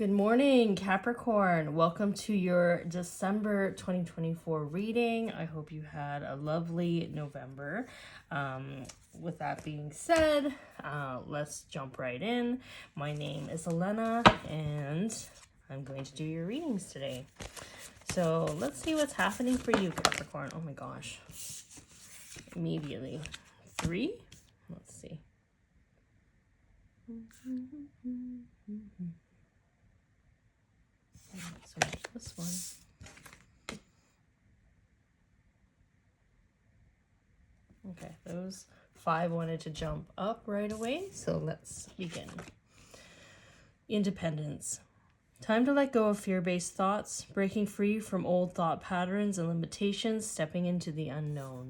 Good morning, Capricorn. Welcome to your December 2024 reading. I hope you had a lovely November. With that being said, let's jump right in. My name is Ellena, and I'm going to do your readings today. So let's see what's happening for you, Capricorn. Oh my gosh. Immediately. 3? Let's see. So this one. Okay, those 5 wanted to jump up right away, so let's begin. Independence. Time to let go of fear-based thoughts, breaking free from old thought patterns and limitations, stepping into the unknown.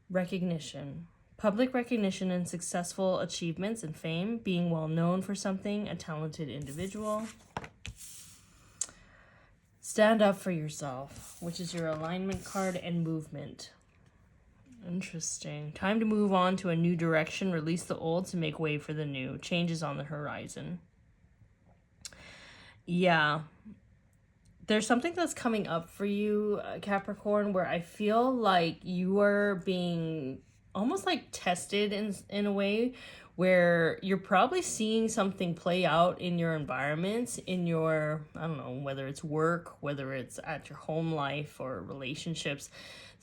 Recognition. Public recognition and successful achievements and fame, being well known for something, a talented individual. Stand up for yourself, which is your alignment card, and movement. Interesting. Time to move on to a new direction, release the old to make way for the new. Changes on the horizon. Yeah. There's something that's coming up for you, Capricorn, where I feel like you are being almost like tested in a way where you're probably seeing something play out in your environment, in your, I don't know, whether it's work, whether it's at your home life or relationships.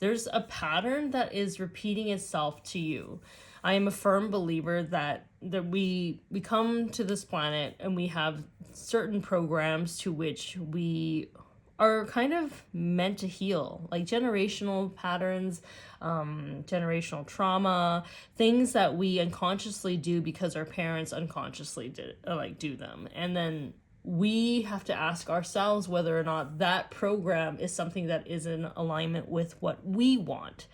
There's a pattern that is repeating itself to you. I am a firm believer that we come to this planet and we have certain programs to which we are kind of meant to heal, like generational patterns, generational trauma, things that we unconsciously do because our parents unconsciously do them. And then we have to ask ourselves whether or not that program is something that is in alignment with what we want,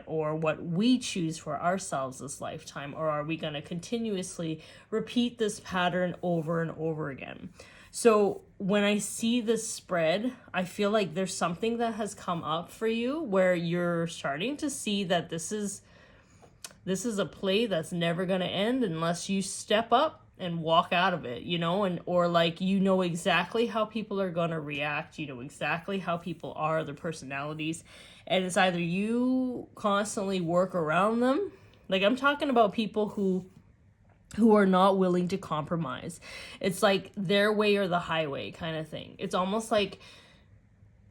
or what we choose for ourselves this lifetime, or are we going to continuously repeat this pattern over and over again? So when I see this spread, I feel like there's something that has come up for you where you're starting to see that this is a play that's never going to end unless you step up and walk out of it, or like, exactly how people are going to react, exactly how people are, their personalities, and it's either you constantly work around them. Like, I'm talking about people who are not willing to compromise. It's like their way or the highway kind of thing. It's almost like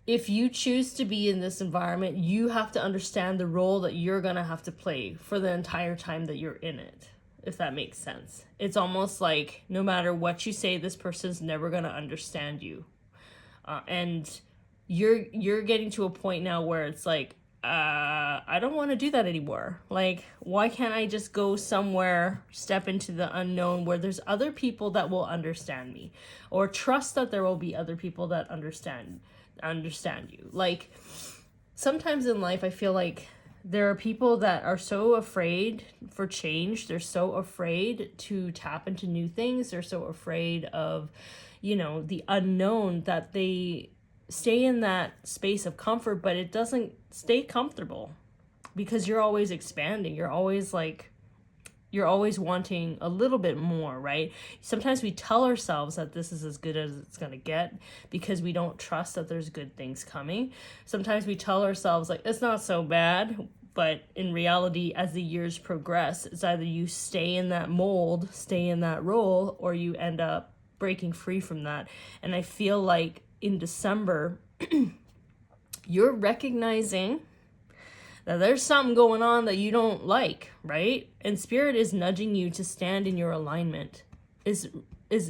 if you choose to be in this environment, you have to understand the role that you're going to have to play for the entire time that you're in it, if that makes sense. It's almost like no matter what you say, this person's never going to understand you. And you're getting to a point now where it's like, I don't want to do that anymore. Like, why can't I just go somewhere, step into the unknown where there's other people that will understand me, or trust that there will be other people that understand you. Like, sometimes in life, I feel like there are people that are so afraid for change. They're so afraid to tap into new things. They're so afraid of, the unknown, that they stay in that space of comfort, but it doesn't stay comfortable because you're always expanding. You're always wanting a little bit more, right? Sometimes we tell ourselves that this is as good as it's going to get because we don't trust that there's good things coming. Sometimes we tell ourselves like, it's not so bad. But in reality, as the years progress, it's either you stay in that mold, stay in that role, or you end up breaking free from that. And I feel like in December, you're recognizing that there's something going on that you don't like, right? And Spirit is nudging you to stand in your alignment, is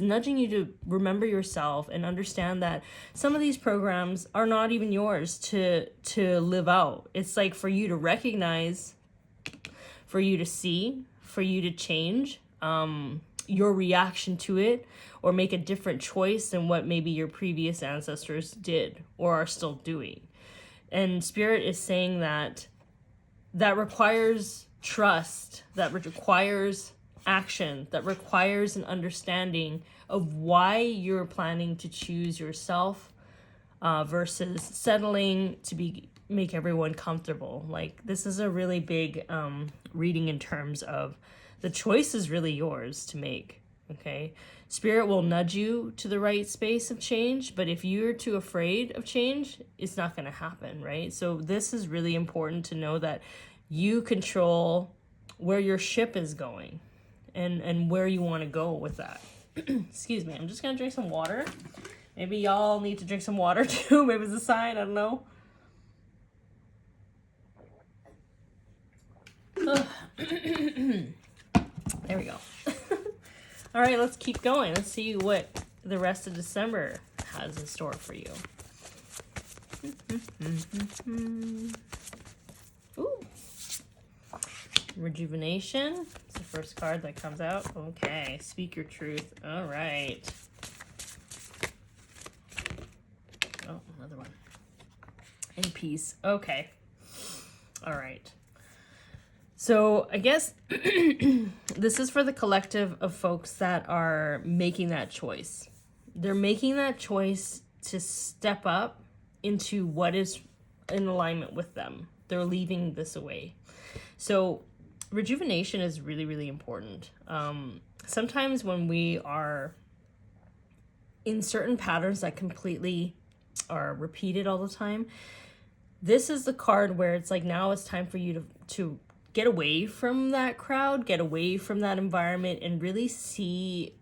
nudging you to remember yourself and understand that some of these programs are not even yours to live out. It's like for you to recognize, for you to see, for you to change your reaction to it, or make a different choice than what maybe your previous ancestors did or are still doing. And Spirit is saying that requires trust, that requires action, that requires an understanding of why you're planning to choose yourself versus settling to make everyone comfortable. Like, this is a really big reading in terms of the choice is really yours to make. Okay. Spirit will nudge you to the right space of change, but if you're too afraid of change, it's not going to happen, right? So this is really important to know that you control where your ship is going and where you want to go with that. Excuse me. I'm just going to drink some water. Maybe y'all need to drink some water too. Maybe it's a sign. I don't know. There we go. All right, let's keep going. Let's see what the rest of December has in store for you. Ooh. Rejuvenation. It's the first card that comes out. Okay, speak your truth. All right. Oh, another one. And peace. Okay. All right. So I guess this is for the collective of folks that are making that choice. They're making that choice to step up into what is in alignment with them. They're leaving this away. So rejuvenation is really, really important. Sometimes when we are in certain patterns that completely are repeated all the time, this is the card where it's like, now it's time for you to get away from that crowd, get away from that environment, and really see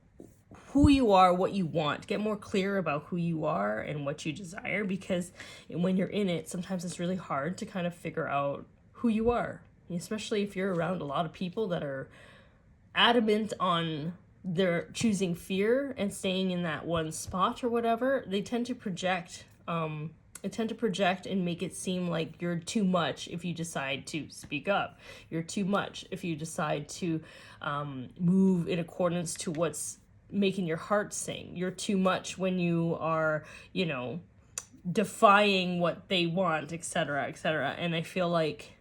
who you are, what you want. Get more clear about who you are and what you desire, because when you're in it, sometimes it's really hard to kind of figure out who you are, especially if you're around a lot of people that are adamant on their choosing fear and staying in that one spot or whatever. They tend to project and make it seem like you're too much if you decide to speak up. You're too much if you decide to move in accordance to what's making your heart sing. You're too much when you are, defying what they want, etc., etc. And I feel like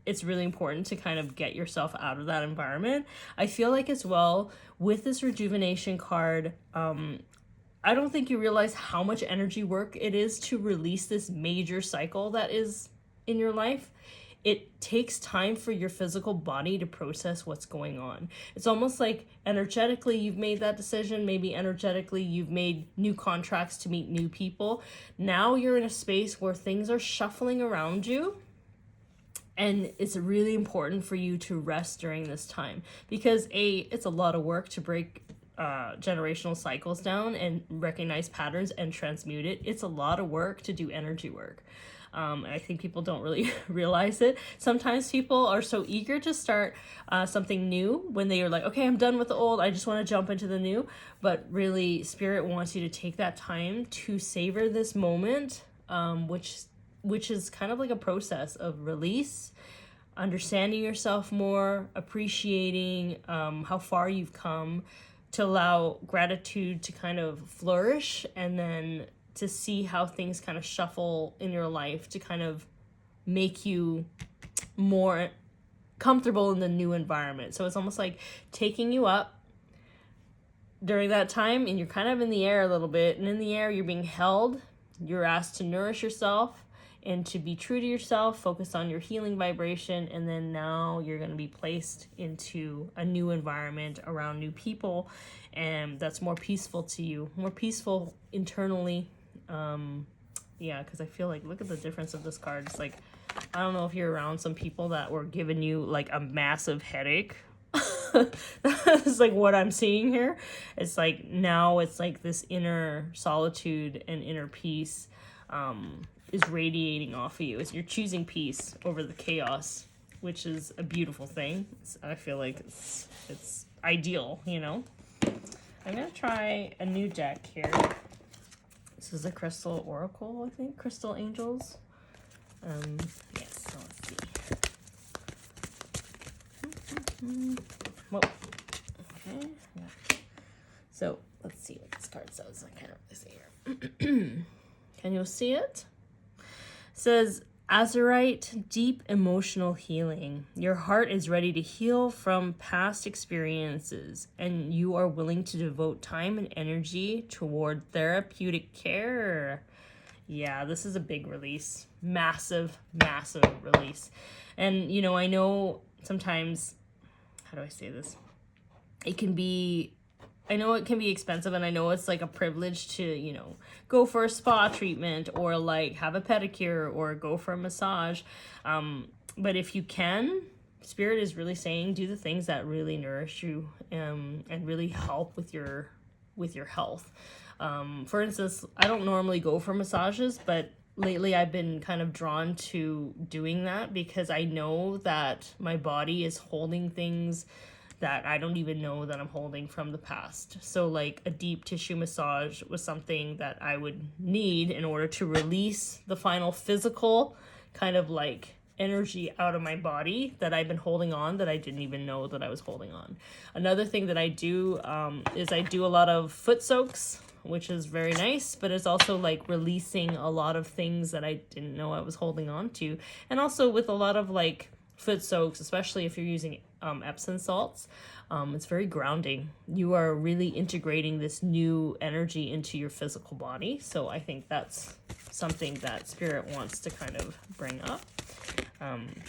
it's really important to kind of get yourself out of that environment. I feel like as well with this rejuvenation card, I don't think you realize how much energy work it is to release this major cycle that is in your life. It takes time for your physical body to process what's going on. It's almost like energetically you've made that decision. Maybe energetically you've made new contracts to meet new people. Now you're in a space where things are shuffling around you. And it's really important for you to rest during this time, because it's a lot of work to break generational cycles down and recognize patterns and transmute it. It's a lot of work to do energy work. And I think people don't really realize it. Sometimes people are so eager to start something new when they are like, okay, I'm done with the old, I just want to jump into the new. But really, Spirit wants you to take that time to savor this moment, which is kind of like a process of release, understanding yourself more, appreciating how far you've come, to allow gratitude to kind of flourish, and then to see how things kind of shuffle in your life to kind of make you more comfortable in the new environment. So it's almost like taking you up during that time, and you're kind of in the air a little bit, and in the air you're being held. You're asked to nourish yourself and to be true to yourself, focus on your healing vibration, and then now you're going to be placed into a new environment around new people, and that's more peaceful to you, more peaceful internally. Because I feel like, look at the difference of this card. It's like, I don't know if you're around some people that were giving you like a massive headache. That's like what I'm seeing here. It's like now it's like this inner solitude and inner peace is radiating off of you. You're choosing peace over the chaos, which is a beautiful thing. I feel like it's ideal, I'm gonna try a new deck here. This is a Crystal Oracle, I think. Crystal Angels. Yes, so let's see. Whoa. Okay. Yeah. So let's see what this card says. I can't really see here. Can you see it? It says, Azurite, deep emotional healing. Your heart is ready to heal from past experiences, and you are willing to devote time and energy toward therapeutic care. Yeah, this is a big release. Massive, massive release. And, I know sometimes, how do I say this? It can be I know it can be expensive, and I know it's like a privilege to, you know, go for a spa treatment or like have a pedicure or go for a massage. But if you can, Spirit is really saying do the things that really nourish you, and really help with your health. For instance, I don't normally go for massages, but lately I've been kind of drawn to doing that because I know that my body is holding things that I don't even know that I'm holding from the past. So like a deep tissue massage was something that I would need in order to release the final physical kind of like energy out of my body that I've been holding on that I didn't even know that I was holding on. Another thing that I do is I do a lot of foot soaks, which is very nice, but it's also like releasing a lot of things that I didn't know I was holding on to. And also with a lot of like foot soaks, especially if you're using Epsom salts, it's very grounding. You are really integrating this new energy into your physical body. So I think that's something that Spirit wants to kind of bring up.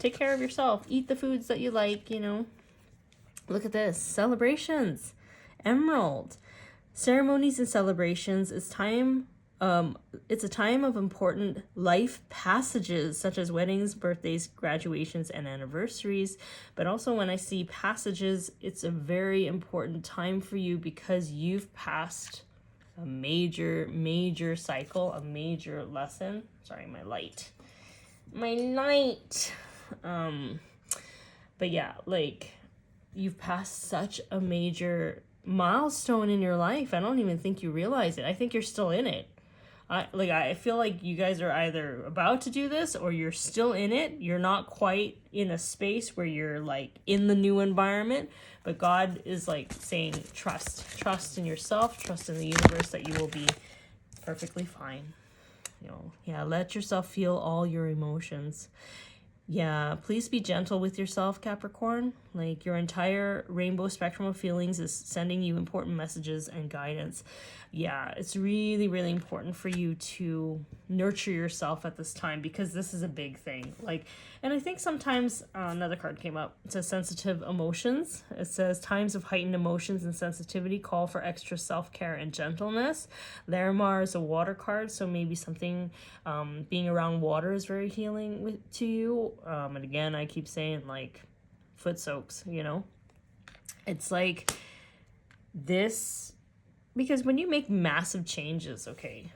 Take care of yourself. Eat the foods that you like, you know. Look at this. Celebrations. Emerald. Ceremonies and celebrations is time. It's a time of important life passages such as weddings, birthdays, graduations, and anniversaries. But also when I see passages, it's a very important time for you because you've passed a major cycle, a major lesson. Sorry, my light. But yeah, like you've passed such a major milestone in your life. I don't even think you realize it. I think you're still in it. I feel like you guys are either about to do this or you're still in it. You're not quite in a space where you're like in the new environment, but God is like saying trust in yourself, trust in the universe that you will be perfectly fine. You know, yeah, let yourself feel all your emotions. Yeah, please be gentle with yourself, Capricorn. Like your entire rainbow spectrum of feelings is sending you important messages and guidance. Yeah, it's really, really important for you to nurture yourself at this time because this is a big thing. Like, and I think sometimes another card came up. It says sensitive emotions. It says times of heightened emotions and sensitivity call for extra self-care and gentleness. Larimar is a water card, so maybe something being around water is very healing to you. And again, I keep saying like foot soaks, you know. It's like this, because when you make massive changes, okay,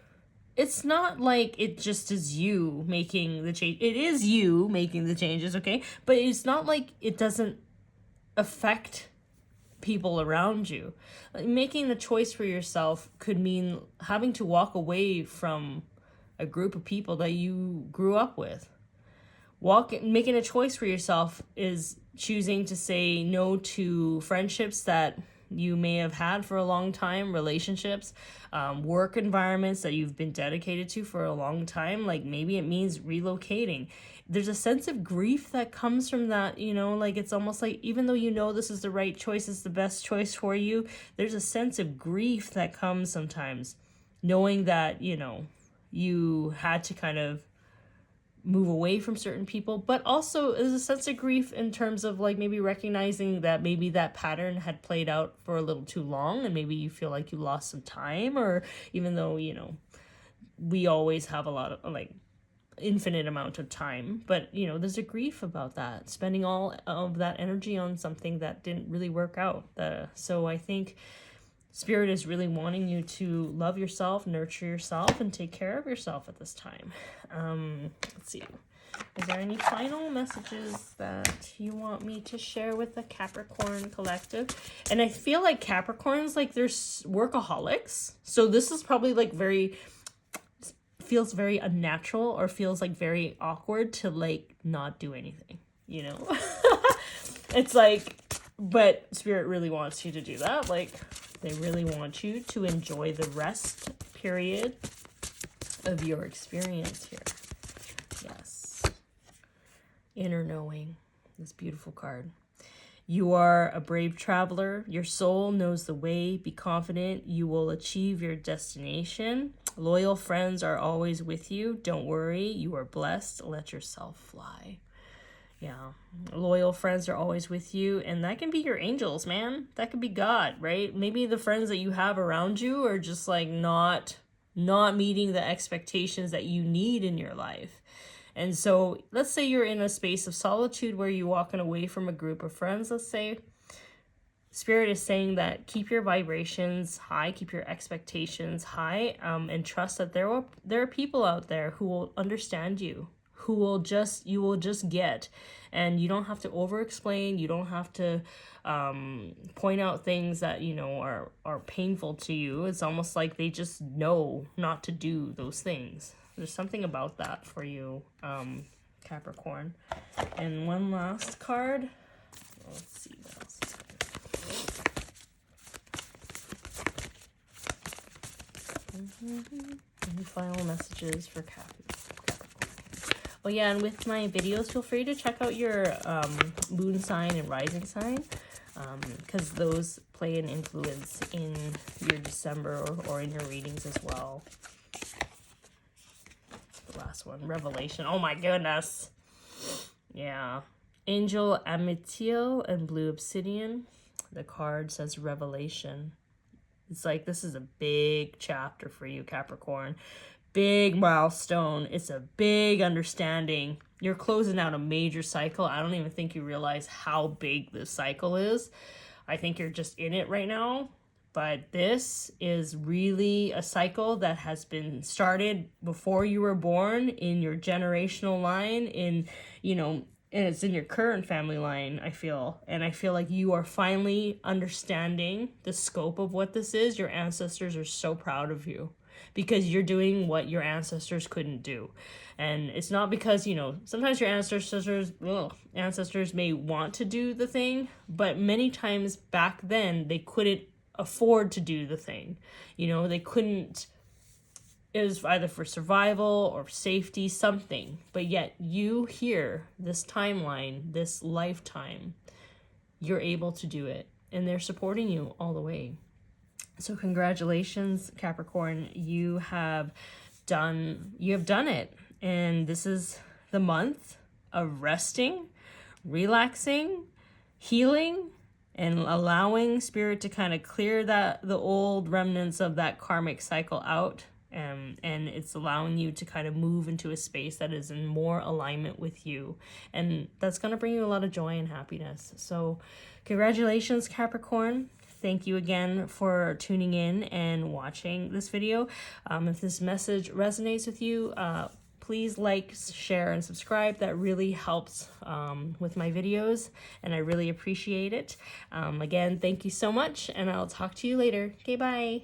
it's not like it just is you making the change. It is you making the changes, okay? But it's not like it doesn't affect people around you. Like, making the choice for yourself could mean having to walk away from a group of people that you grew up with. Making a choice for yourself is choosing to say no to friendships that you may have had for a long time, relationships, work environments that you've been dedicated to for a long time. Like maybe it means relocating. There's a sense of grief that comes from that, you know, like it's almost like even though you know this is the right choice, it's the best choice for you, there's a sense of grief that comes sometimes knowing that, you know, you had to kind of move away from certain people, but also there's a sense of grief in terms of like maybe recognizing that maybe that pattern had played out for a little too long and maybe you feel like you lost some time, or even though, you know, we always have a lot of like infinite amount of time, but you know, there's a grief about that, spending all of that energy on something that didn't really work out. So I think Spirit is really wanting you to love yourself, nurture yourself, and take care of yourself at this time. Let's see. Is there any final messages that you want me to share with the Capricorn collective? And I feel like Capricorns, like they're workaholics. So this is probably like feels very unnatural or feels like very awkward to like not do anything, you know? It's like, but Spirit really wants you to do that. Like, they really want you to enjoy the rest period of your experience here. Yes. Inner knowing. This beautiful card. You are a brave traveler. Your soul knows the way. Be confident. You will achieve your destination. Loyal friends are always with you. Don't worry. You are blessed. Let yourself fly. Yeah, loyal friends are always with you, and that can be your angels, man. That could be God, right? Maybe the friends that you have around you are just like not meeting the expectations that you need in your life. And so let's say you're in a space of solitude where you're walking away from a group of friends, let's say. Spirit is saying that keep your vibrations high, keep your expectations high, and trust that there are people out there who will understand you, who will just, you will just get, and you don't have to over explain, you don't have to point out things that, you know, are painful to you. It's almost like they just know not to do those things. There's something about that for you, Capricorn. And one last card. Let's see what else is Any final messages for Capricorn? Oh yeah, and with my videos, feel free to check out your moon sign and rising sign, because those play an influence in your December or in your readings as well. The last one, Revelation. Oh my goodness. Yeah. Angel Amethyl and Blue Obsidian. The card says Revelation. It's like, this is a big chapter for you, Capricorn. Big milestone. It's a big understanding. You're closing out a major cycle. I don't even think you realize how big this cycle is. I think you're just in it right now. But this is really a cycle that has been started before you were born in your generational line, in, you know, and it's in your current family line, I feel. And I feel like you are finally understanding the scope of what this is. Your ancestors are so proud of you because you're doing what your ancestors couldn't do. And it's not because, you know, sometimes your ancestors may want to do the thing, but many times back then they couldn't afford to do the thing. You know, they couldn't. It was either for survival or safety, something. But yet you here, this timeline, this lifetime, you're able to do it. And they're supporting you all the way. So congratulations, Capricorn. You have done it. And this is the month of resting, relaxing, healing, and allowing Spirit to kind of clear the old remnants of that karmic cycle out. And it's allowing you to kind of move into a space that is in more alignment with you. And that's going to bring you a lot of joy and happiness. So congratulations, Capricorn. Thank you again for tuning in and watching this video. If this message resonates with you, please like, share, and subscribe. That really helps with my videos, and I really appreciate it. Again, thank you so much, and I'll talk to you later. Okay, bye.